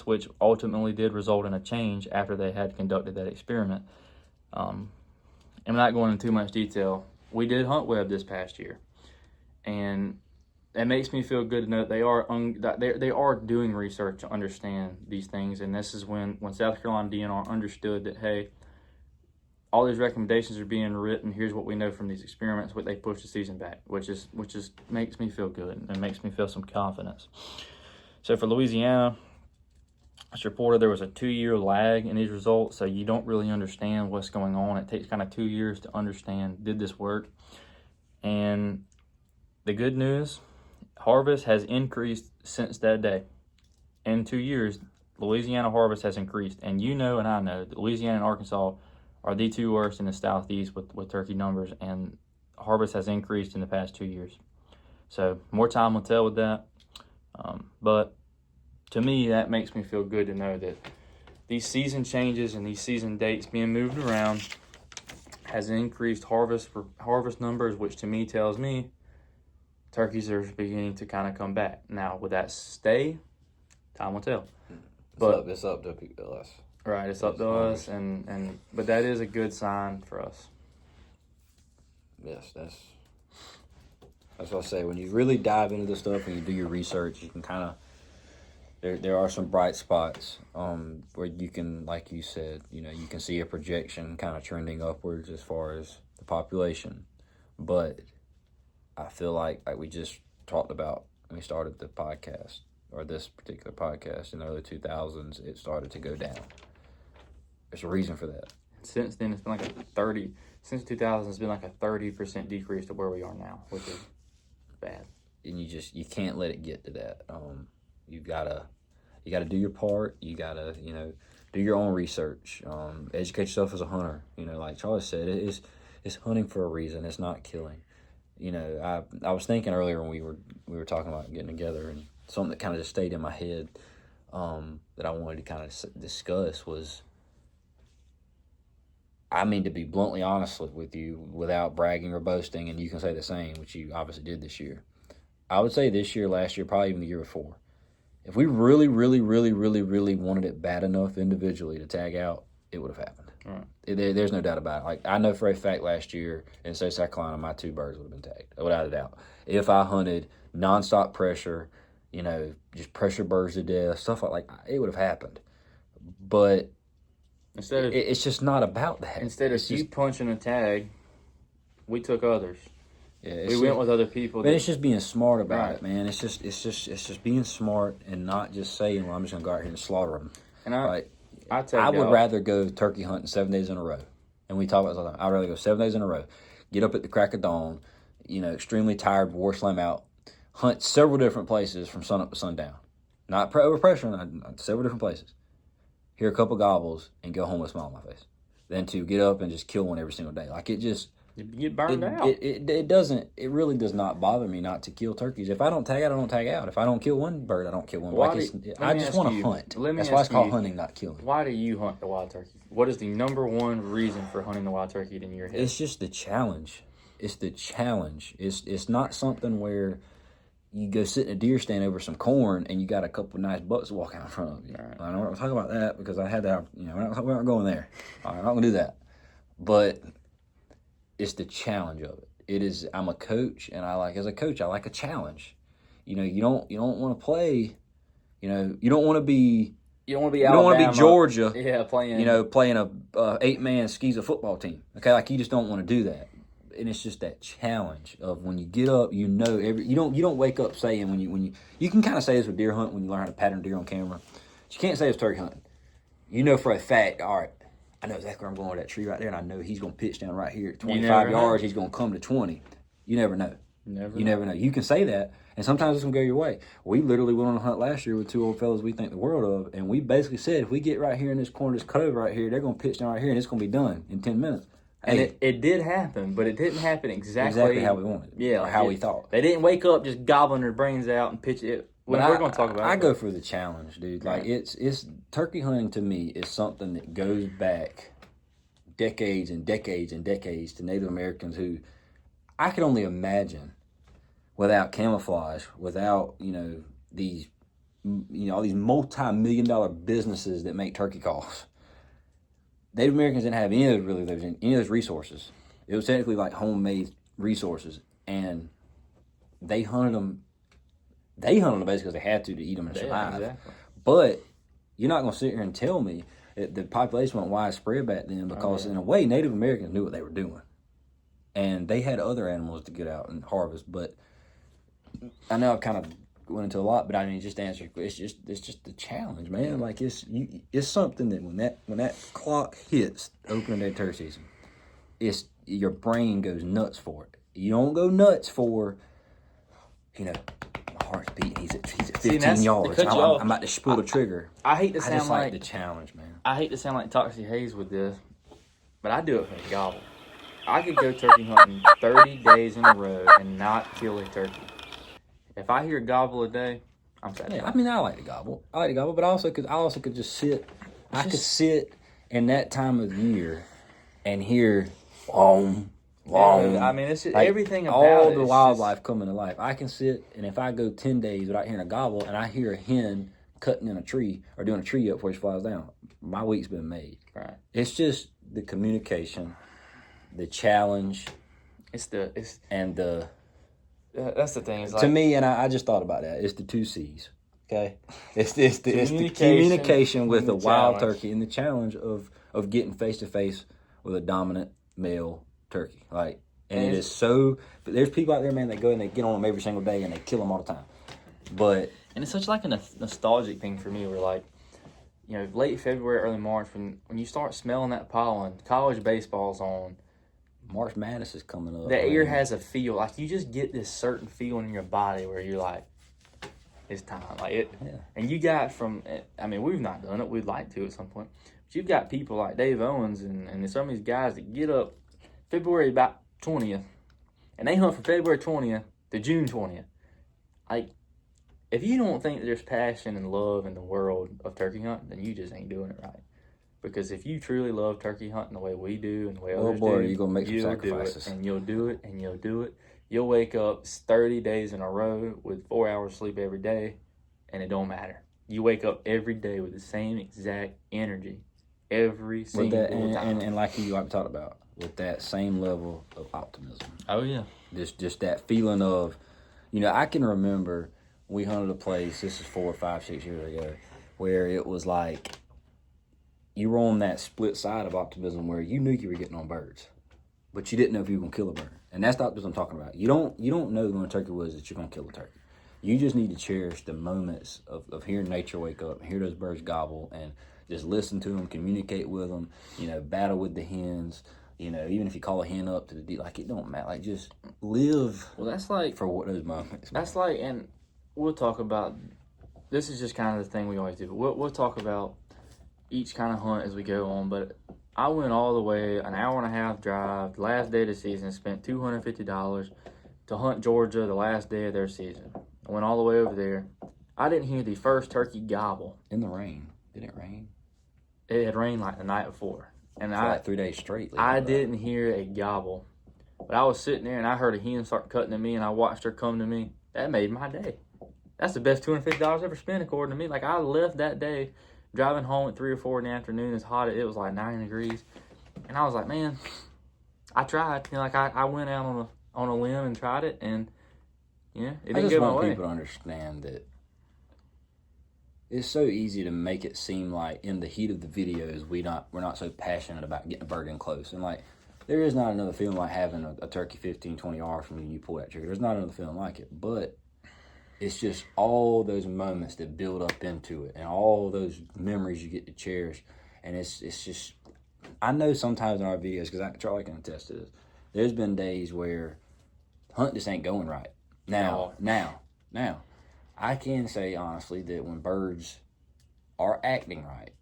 which ultimately did result in a change after they had conducted that experiment. I'm not going into too much detail. We did hunt web this past year, and it makes me feel good to know that they are doing research to understand these things. And this is when South Carolina DNR understood that, hey, all these recommendations are being written. Here's what we know from these experiments. But they pushed the season back, which makes me feel good and makes me feel some confidence. So for Louisiana, it's reported there was a 2-year lag in these results, so you don't really understand what's going on. It takes kind of 2 years to understand, did this work? And the good news, harvest has increased since that day. In 2 years, Louisiana harvest has increased. And you know and I know that Louisiana and Arkansas are the two worst in the Southeast with turkey numbers, and harvest has increased in the past 2 years. So more time will tell with that. But to me, that makes me feel good to know that these season changes and these season dates being moved around has increased harvest numbers, which to me tells me turkeys are beginning to kind of come back. Now, will that stay? Time will tell. But it's up to us. Right, it's up to us, but that is a good sign for us. Yes, that's what I say. When you really dive into this stuff and you do your research, you can kind of there are some bright spots where you can, like you said, you can see a projection kind of trending upwards as far as the population. But I feel like we just talked about when we started the podcast, or this particular podcast in the early 2000s, it started to go down. There's a reason for that. Since then, it's been like since 2000, it's been like a 30% decrease to where we are now, which is bad. And you can't let it get to that. You gotta do your part. You gotta, do your own research. Educate yourself as a hunter. Like Charlie said, it's hunting for a reason. It's not killing. I was thinking earlier when we were talking about getting together, and something that kind of just stayed in my head that I wanted to kind of discuss was, to be bluntly honest with you, without bragging or boasting, and you can say the same, which you obviously did this year. I would say this year, last year, probably even the year before, If we really, really, really, really, really wanted it bad enough individually to tag out, it would have happened. Right. There's no doubt about it. Like, I know for a fact last year in South Carolina, my 2 birds would have been tagged, without a doubt. If I hunted nonstop pressure, just pressure birds to death, stuff like it would have happened. But it's just not about that. Instead of you punching a tag, we took others. Yeah, we went with other people. But it's just being smart about it, man. It's just being smart and not just saying, "Well, I'm just gonna go out here and slaughter them." And I would rather go turkey hunting 7 days in a row. And we talk about this all the time. I'd rather go 7 days in a row, get up at the crack of dawn, extremely tired, war slam out, hunt several different places from sun up to sundown. Not over pressure, not several different places. Hear a couple gobbles and go home with a smile on my face. Then to get up and just kill one every single day. Like, it just... You get burned out. It really does not bother me not to kill turkeys. If I don't tag out, I don't tag out. If I don't kill one bird, I don't kill one. I just want to hunt. That's why it's called hunting, not killing. Why do you hunt the wild turkey? What is the number one reason for hunting the wild turkey in your head? It's just the challenge. It's the challenge. It's not something where you go sit in a deer stand over some corn and you got a couple of nice bucks walking out in front of you. Right. I don't want to talk about that because I had that. We're not going there. I'm not going to do that. But it's the challenge of it. It is. I'm a coach, and as a coach, I like a challenge. You don't want to play. You don't want to be. You don't want to be. You don't want to be Georgia. Yeah, playing. Playing a 8-man Skeeza football team. Okay, like you just don't want to do that. And it's just that challenge of when you get up, you don't wake up saying when you can kind of say this with deer hunt when you learn how to pattern deer on camera. But you can't say it's turkey hunting. You know for a fact, all right, I know exactly where I'm going with that tree right there, and I know he's going to pitch down right here at 25 yards. He's going to come to 20. You never know. You never know. You can say that, and sometimes it's going to go your way. We literally went on a hunt last year with 2 old fellas we think the world of, and we basically said, if we get right here in this corner, this cut over right here, they're going to pitch down right here, and it's going to be done in 10 minutes. And it did happen, but it didn't happen exactly how we wanted. Yeah, or how we thought. They didn't wake up just gobbling their brains out and pitch it. We're going to talk about it. I go for the challenge, dude. Like, it's turkey hunting to me is something that goes back decades and decades and decades to Native Americans who I can only imagine without camouflage, without, these, all these multi-million-dollar businesses that make turkey calls. Native Americans didn't have any of those resources. It was technically like homemade resources, and they hunted them. They hunted them basically because they had to eat them and survive. Exactly. But you're not going to sit here and tell me that the population went widespread back then because, in a way, Native Americans knew what they were doing, and they had other animals to get out and harvest. But I know I've kind of went into a lot, but I mean, just to answer, it's just the challenge, man. Like it's something that when that clock hits opening day turkey season, your brain goes nuts for it. You don't go nuts for, my heart's beating. He's at 15 yards. I'm about to pull the trigger. I hate to sound I just like the challenge, man. I hate to sound like Toxie Hayes with this, but I do it for the gobble. I could go turkey hunting 30 days in a row and not kill a turkey. If I hear a gobble a day, I'm satisfied. Yeah, I mean, I like to gobble, but I also could just sit. I could sit in that time of year and hear long. I mean, it's just, like, everything about all it. The wildlife coming to life. I can sit, and if I go 10 days without hearing a gobble, and I hear a hen cutting in a tree or doing a tree up before she flies down, my week's been made. Right. It's just the communication, the challenge, That's the thing. Is to me, and I just thought about that. It's the 2 C's. Okay, it's the communication with the wild turkey and the challenge of getting face to face with a dominant male turkey. Like, and it is so. There's people out there, man, that go and they get on them every single day and they kill them all the time. And it's such like a nostalgic thing for me. Where like, late February, early March, when you start smelling that pollen, college baseball's on. March Madness is coming up. The air has a feel. Like, you just get this certain feeling in your body where you're like, it's time. Like it. Yeah. And you got we've not done it. We'd like to at some point. But you've got people like Dave Owens and some of these guys that get up February about 20th, and they hunt from February 20th to June 20th. Like, if you don't think that there's passion and love in the world of turkey hunting, then you just ain't doing it right. Because if you truly love turkey hunting the way we do and the way others do, you're going to make some sacrifices. You'll do it, and you'll do it. You'll wake up 30 days in a row with 4 hours sleep every day and it don't matter. You wake up every day with the same exact energy every single time. And like you talked about, with that same level of optimism. Oh, yeah. Just that feeling of, I can remember we hunted a place, this is 4, 5, 6 years ago, where it was like you were on that split side of optimism where you knew you were getting on birds, but you didn't know if you were going to kill a bird. And that's not what I'm talking about. You don't know going to turkey woods that you're going to kill a turkey. You just need to cherish the moments of hearing nature wake up and hear those birds gobble and just listen to them, communicate with them, battle with the hens. Even if you call a hen up to the deep, like, it don't matter. Like, just live. Well, that's like for what those moments. That's like, and we'll talk about. This is just kind of the thing we always do. We'll talk about each kind of hunt as we go on. But I went all the way, an hour and a half drive, last day of the season. Spent $250 to hunt Georgia the last day of their season. I went all the way over there. I didn't hear the first turkey gobble in the rain. Did it rain? It had rained like the night before. And for like 3 days straight. I didn't hear a gobble. But I was sitting there and I heard a hen start cutting at me and I watched her come to me. That made my day. That's the best $250 I ever spent, according to me. Like, I left that day driving home at 3 or 4 in the afternoon. It's hot. It was like 9 degrees. And I was like, man, I tried. I went out on a limb and tried it, and it didn't go my way. I just want people to understand that it's so easy to make it seem like in the heat of the videos we're not so passionate about getting a bird in close. And like, there is not another feeling like having a turkey 15, 20 yards from you and you pull that trigger. There's not another feeling like it. But it's just all those moments that build up into it and all those memories you get to cherish. And it's just, I know sometimes in our videos, because Charlie can attest to this, there's been days where hunt just ain't going right. Now, I can say honestly that when birds are acting right,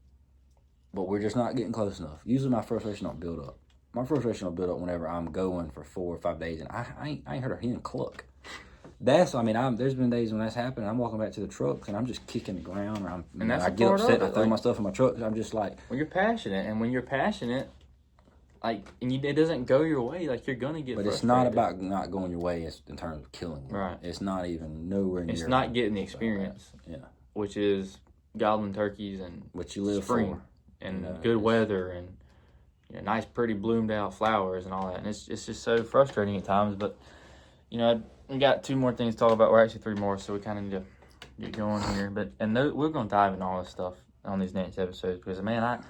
but we're just not getting close enough, usually my frustration don't build up. My frustration will build up whenever I'm going for 4 or 5 days and I ain't heard a hen cluck. There's been days when that's happened. I'm walking back to the trucks and I'm just kicking the ground, or I get upset and I throw my stuff in my truck. I'm just like, when you're passionate, like, and it doesn't go your way, like, you're gonna get. But frustrated. It's not about not going your way. It's in terms of killing you. Right. It's not even nowhere near. It's not getting the experience. Yeah. Which is gobbling turkeys and what you live spring for, and good weather and nice, pretty bloomed out flowers and all that. And it's just so frustrating at times. But we got 2 more things to talk about. We're actually 3 more, so we kind of need to get going here. But we're gonna dive into all this stuff on these next episodes because, man,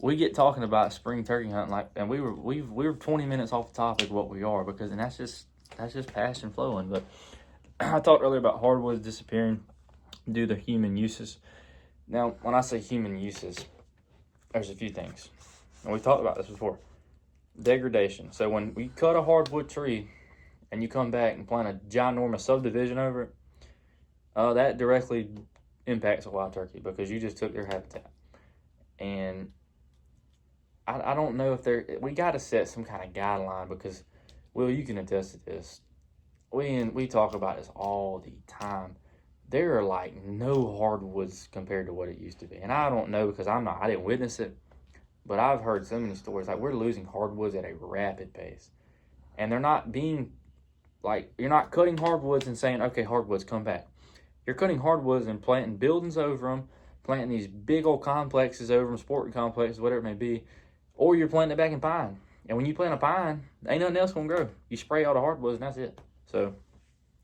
we get talking about spring turkey hunting and we were 20 minutes off the topic of what we are, because that's just passion flowing. But I talked earlier about hardwoods disappearing due to human uses. Now, when I say human uses, there's a few things, and we talked about this before. Degradation. So when we cut a hardwood tree and you come back and plant a ginormous subdivision over it, that directly impacts a wild turkey because you just took their habitat. And I don't know if we got to set some kind of guideline, because, Will, you can attest to this. We talk about this all the time. There are like no hardwoods compared to what it used to be. And I don't know because I didn't witness it, but I've heard so many stories. Like, we're losing hardwoods at a rapid pace. And they're not being, like, you're not cutting hardwoods and saying, okay, hardwoods, come back. You're cutting hardwoods and planting buildings over them, planting these big old complexes over them, sporting complexes, whatever it may be. Or you're planting it back in pine. And when you plant a pine, ain't nothing else going to grow. You spray all the hardwoods and that's it. So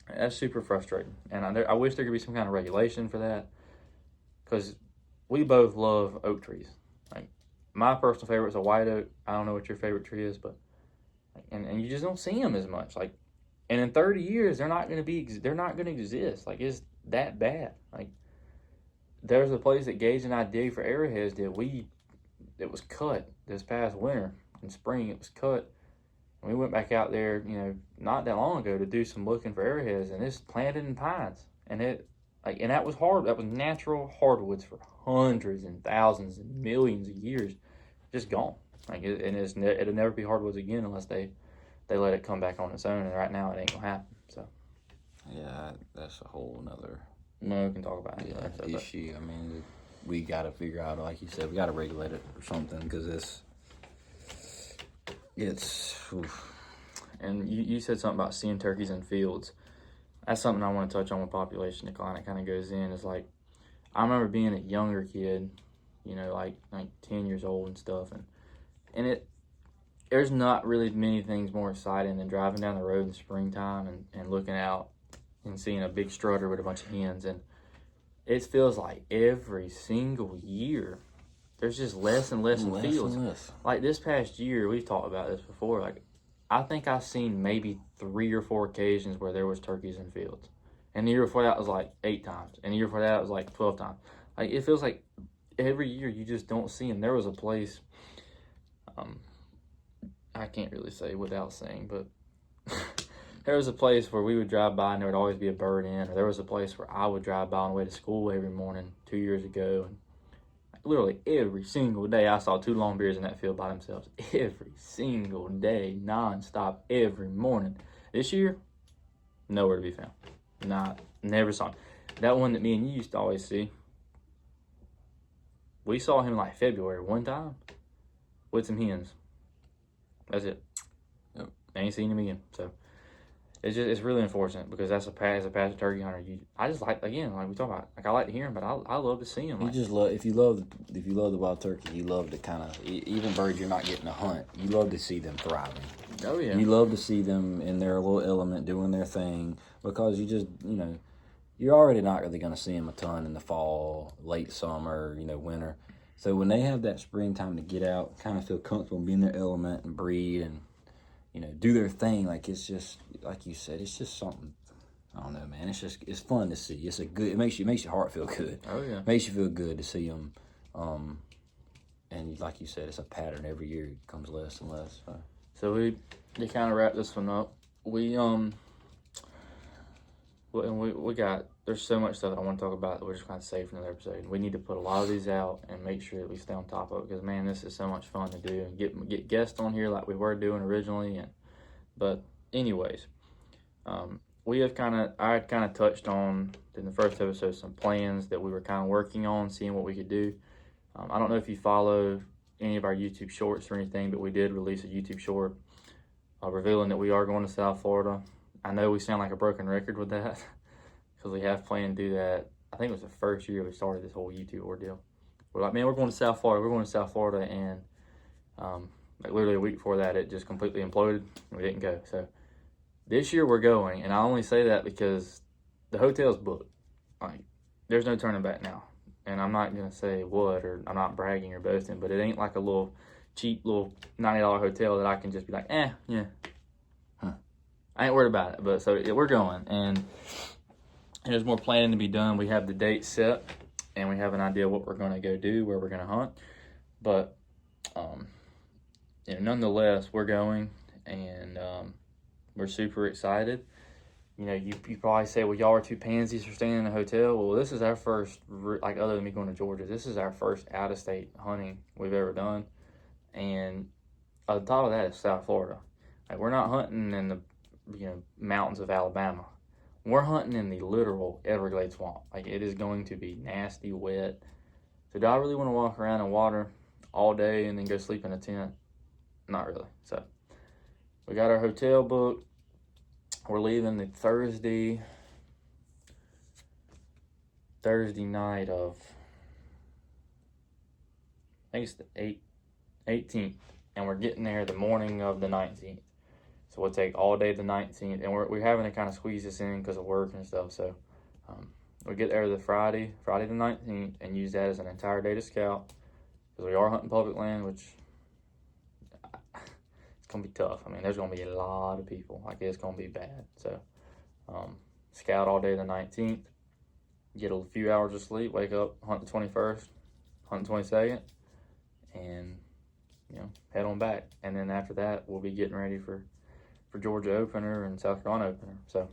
that's super frustrating. And I wish there could be some kind of regulation for that. Because we both love oak trees. Like, my personal favorite is a white oak. I don't know what your favorite tree is, but and you just don't see them as much. Like, and in 30 years, they're not going to exist. Like, it's that bad. Like, there's a place that Gage and I dig for arrowheads it was cut this past winter. In spring, it was cut. And we went back out there, not that long ago to do some looking for arrowheads, and it's planted in pines. And that was hard. That was natural hardwoods for hundreds and thousands and millions of years, just gone. It'll never be hardwoods again unless they let it come back on its own. And right now, it ain't gonna happen. So, yeah, that's a whole nother. No, we can talk about it. Yeah, issue. I mean, we got to figure out, like you said, we got to regulate it or something, because it's. Oof. And you said something about seeing turkeys in fields. that's something I want to touch on with population decline. It kind of goes in. It's like, I remember being a younger kid, like 10 years old and stuff, and there's not really many things more exciting than driving down the road in the springtime and looking out and seeing a big strutter with a bunch of hens. And it feels like every single year there's just less and less in the fields. Like this past year, we've talked about this before. Like, I think I've seen maybe 3 or 4 occasions where there was turkeys in fields. And the year before that was like 8 times. And the year before that was like 12 times. Like, it feels like every year you just don't see them. There was a place, I can't really say without saying, but there was a place where we would drive by and there would always be a bird in. Or there was a place where I would drive by on the way to school every morning 2 years ago. And literally every single day I saw 2 longbeards in that field by themselves. Every single day, nonstop, every morning. This year, nowhere to be found. Never saw him. That one that me and you used to always see, we saw him like February one time with some hens. That's it. Yep. I ain't seen him again. So it's really unfortunate because as a passionate turkey hunter, I just like, again, like we talk about, like I like to hear him, but I love to see him. You just love, if you love the wild turkey, you love to kind of, even birds you're not getting to hunt, you love to see them thriving. Oh yeah. You love to see them in their little element doing their thing, because you just, you're already not really going to see them a ton in the fall, late summer, winter. So when they have that springtime to get out, kind of feel comfortable be in their element and breed and, do their thing, like it's just, like you said, it's just something, I don't know, man. It's fun to see. It makes your heart feel good. Oh yeah. It makes you feel good to see them. And like you said, it's a pattern every year. It becomes less and less. So to kind of wrap this one up, we got, there's so much stuff that I want to talk about that we're just going to save for another episode. We need to put a lot of these out and make sure that we stay on top of it, because man, this is so much fun to do and get guests on here like we were doing originally. But anyways, I had kind of touched on in the first episode some plans that we were kind of working on, seeing what we could do. I don't know if you follow any of our YouTube shorts or anything, but we did release a YouTube short revealing that we are going to South Florida. I know we sound like a broken record with that because we have planned to do that. I think it was the first year we started this whole YouTube ordeal. We're like, man, we're going to South Florida. We're going to South Florida. And like literally a week before that, it just completely imploded and we didn't go. So this year we're going. And I only say that because the hotel's booked. Like, there's no turning back now. And I'm not going to say what, or I'm not bragging or boasting, but it ain't like a little cheap little $90 hotel that I can just be like, yeah. I ain't worried about it. But so we're going, and there's more planning to be done. We have the date set, and we have an idea what we're going to go do, where we're going to hunt. But nonetheless, we're going, and we're super excited. You probably say, well, y'all are 2 pansies for staying in a hotel. Well, this is our first, like other than me going to Georgia, this is our first out-of-state hunting we've ever done. And on top of that is South Florida. Like, we're not hunting in the mountains of Alabama. We're hunting in the literal Everglades swamp. Like, it is going to be nasty, wet. So do I really want to walk around in water all day and then go sleep in a tent? Not really. So we got our hotel booked. We're leaving the Thursday night of, I think it's the 18th, and we're getting there the morning of the 19th. So we'll take all day the 19th, and we're having to kind of squeeze this in because of work and stuff. So we'll get there the Friday the 19th, and use that as an entire day to scout, because we are hunting public land, which it's going to be tough. I mean, there's going to be a lot of people. Like, it's going to be bad. So scout all day the 19th, get a few hours of sleep, wake up, hunt the 21st, hunt the 22nd, and head on back. And then after that, we'll be getting ready for Georgia opener and South Carolina opener. So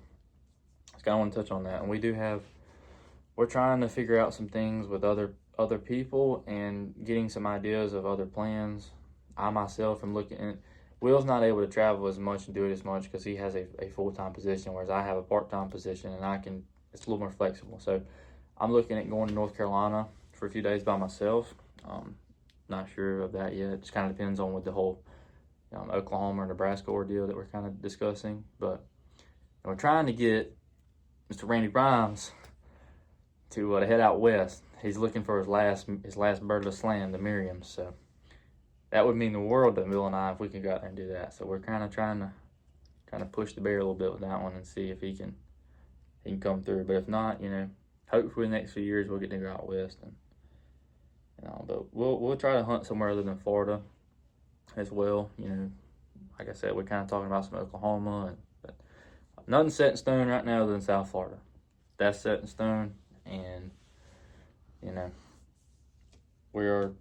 I kind of want to touch on that. And we're trying to figure out some things with other people and getting some ideas of other plans. I myself am looking at, Will's not able to travel as much and do it as much because he has a full-time position, whereas I have a part-time position, and it's a little more flexible. So I'm looking at going to North Carolina for a few days by myself. Not sure of that yet. It just kind of depends on with the whole Oklahoma or Nebraska ordeal that we're kind of discussing. But we're trying to get Mr. Randy Grimes to head out west. He's looking for his last birdless land, the Miriams. So that would mean the world to Bill and I if we could go out there and do that. So we're kind of trying to push the bear a little bit with that one and see if he can come through. But if not, hopefully the next few years we'll get to go out west and but we'll try to hunt somewhere other than Florida as well. Like I said, we're kind of talking about some Oklahoma, but nothing's set in stone right now other than South Florida. That's set in stone, and we're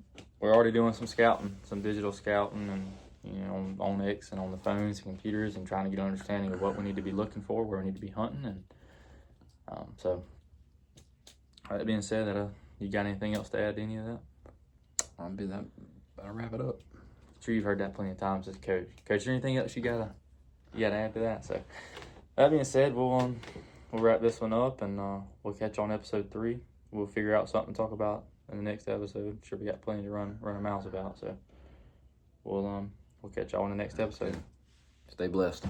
already doing some scouting, some digital scouting, and on X and on the phones and computers, and trying to get an understanding of what we need to be looking for, where we need to be hunting, and so. That being said, you got anything else to add to any of that? I'll be that. I'll wrap it up. I'm sure you've heard that plenty of times as a coach. Coach, is there anything else you gotta add to that? So that being said, we'll wrap this one up, and we'll catch you on episode 3. We'll figure out something to talk about in the next episode. I'm sure we got plenty to run our mouths about. So we'll catch y'all in the next episode. Stay blessed.